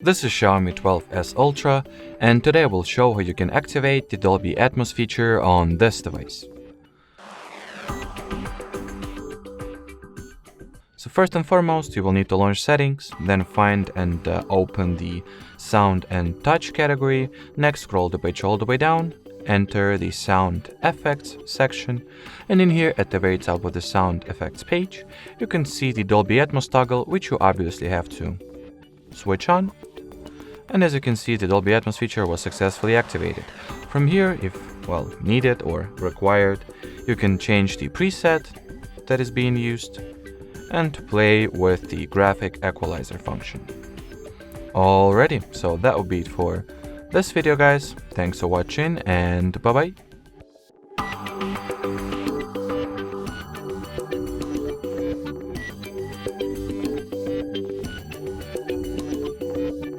This is Xiaomi 12S Ultra, and today I will show how you can activate the Dolby Atmos feature on this device. So first and foremost, you will need to launch settings, then find and open the sound and touch category. Next, scroll the page all the way down, enter the sound effects section, and in here at the very top of the sound effects page, you can see the Dolby Atmos toggle, which you obviously have to switch on. And as you can see, the Dolby Atmos feature was successfully activated. From here, if needed or required, you can change the preset that is being used and play with the graphic equalizer function. Alrighty, so that will be it for this video, guys. Thanks for watching and bye bye.